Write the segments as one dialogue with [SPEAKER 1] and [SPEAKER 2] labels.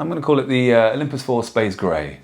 [SPEAKER 1] I'm going to call it the Olympus 4 Space Grey.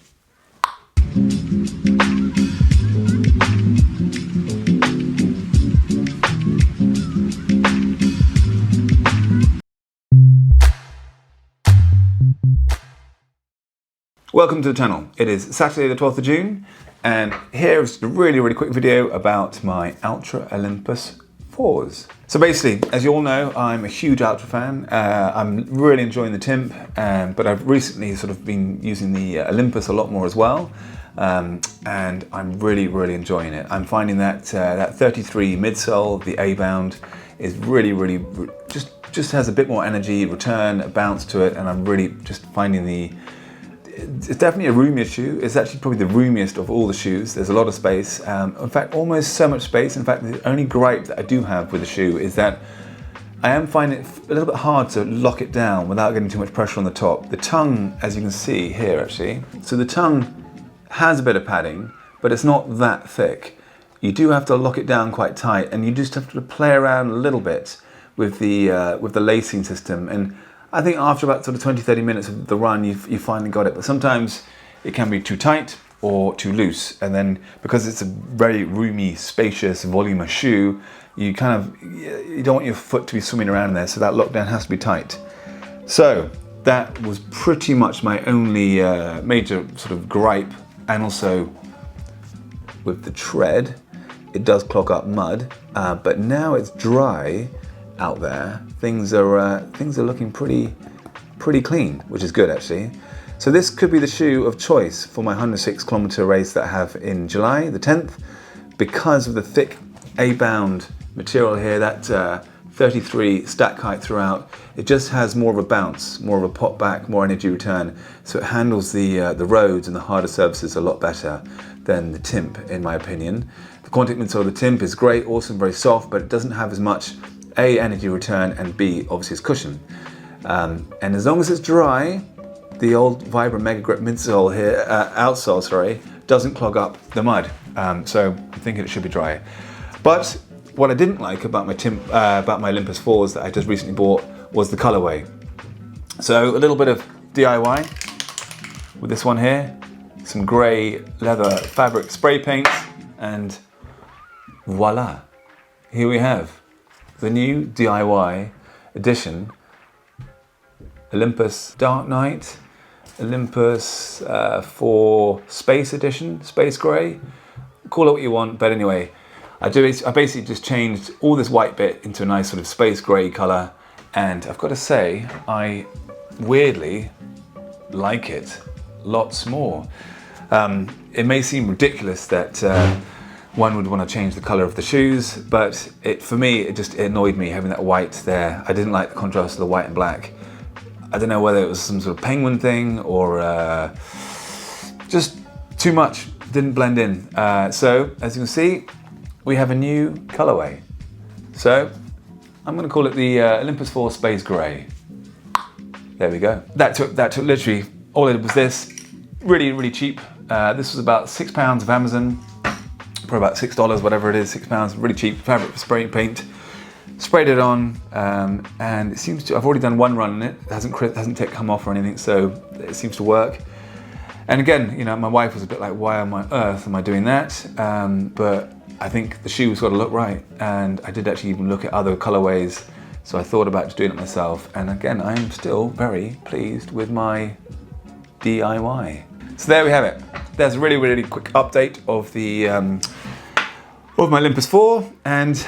[SPEAKER 1] Welcome to the channel. It is Saturday the 12th of June and here is a really quick video about my Ultra Olympus 4s. So basically, as you all know, I'm a huge Ultra fan. I'm really enjoying the Timp, but I've recently sort of been using the Olympus a lot more as well, and I'm really enjoying it. I'm finding that that 33 midsole, the A-bound, is really just has a bit more energy, return, a bounce to it, and I'm really just finding it's definitely a roomier shoe. It's actually probably the roomiest of all the shoes. There's a lot of space. In fact, almost so much space. In fact, the only gripe that I do have with the shoe is that I am finding it a little bit hard to lock it down without getting too much pressure on the top. The tongue, as you can see here actually, so the tongue has a bit of padding, but it's not that thick. You do have to lock it down quite tight, and you just have to play around a little bit with the lacing system. And I think after about sort of 20-30 minutes of the run, you finally got it. But sometimes it can be too tight or too loose. And then because it's a very roomy, spacious, voluminous shoe, you don't want your foot to be swimming around there. So that lockdown has to be tight. So that was pretty much my only major sort of gripe. And also with the tread, it does clog up mud. But now it's dry out there, things are looking pretty clean, which is good actually. So this could be the shoe of choice for my 106 kilometer race that I have in July the 10th, because of the thick A-bound material here, that 33 stack height throughout. It just has more of a bounce, more of a pop back, more energy return, so it handles the roads and the harder surfaces a lot better than the Timp, in my opinion. The contact midsole of the Timp is great, awesome, very soft, but it doesn't have as much A, energy return, and B, obviously it's cushion. And as long as it's dry, the old Vibram Mega Grip midsole here, outsole, sorry, doesn't clog up the mud. So I'm thinking it should be dry. But what I didn't like about my about my Olympus 4s that I just recently bought was the colorway. So a little bit of DIY with this one here, some grey leather fabric spray paint, and voila, here we have the new DIY edition Olympus Dark Knight, Olympus 4 Space Edition, Space Grey. Call it what you want, but anyway, I basically just changed all this white bit into a nice sort of space grey colour, and I've got to say, I weirdly like it lots more. It may seem ridiculous that one would want to change the colour of the shoes, but for me, it annoyed me having that white there. I didn't like the contrast of the white and black. I don't know whether it was some sort of penguin thing or just too much, didn't blend in. So as you can see, we have a new colourway. So I'm going to call it the Olympus 4 Space Grey. There we go. That took literally, all it was this, really cheap. This was about £6 of Amazon. Probably about $6, whatever it is, £6, really cheap fabric for spray paint. Sprayed it on, and it seems to, I've already done one run on it. It hasn't come off or anything, so it seems to work. And again, you know, my wife was a bit like, why on earth am I doing that? But I think the shoe's got to look right, and I did actually even look at other colorways, so I thought about just doing it myself. And again, I'm still very pleased with my DIY. So there we have it. There's a really quick update of the of my Olympus 4, and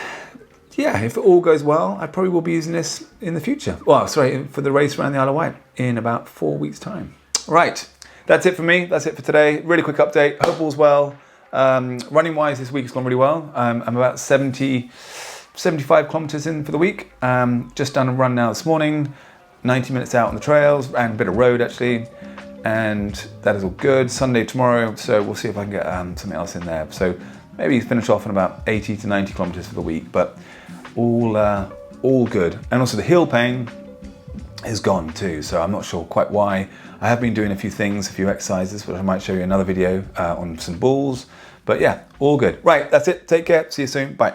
[SPEAKER 1] yeah, if it all goes well, I probably will be using this in the future. Well, sorry, for the race around the Isle of Wight in about 4 weeks' time. Right, that's it for me. That's it for today. Really quick update. Hope all's well. Running wise, this week's gone really well. I'm about 75 kilometers in for the week. Just done a run now this morning, 90 minutes out on the trails and a bit of road actually. And that is all good. Sunday tomorrow, so we'll see if I can get something else in there. So maybe finish off on about 80 to 90 kilometers for the week, but all good. And also the heel pain is gone too, so I'm not sure quite why. I have been doing a few things, a few exercises, which I might show you another video on some balls. But yeah, all good. Right, that's it. Take care. See you soon. Bye.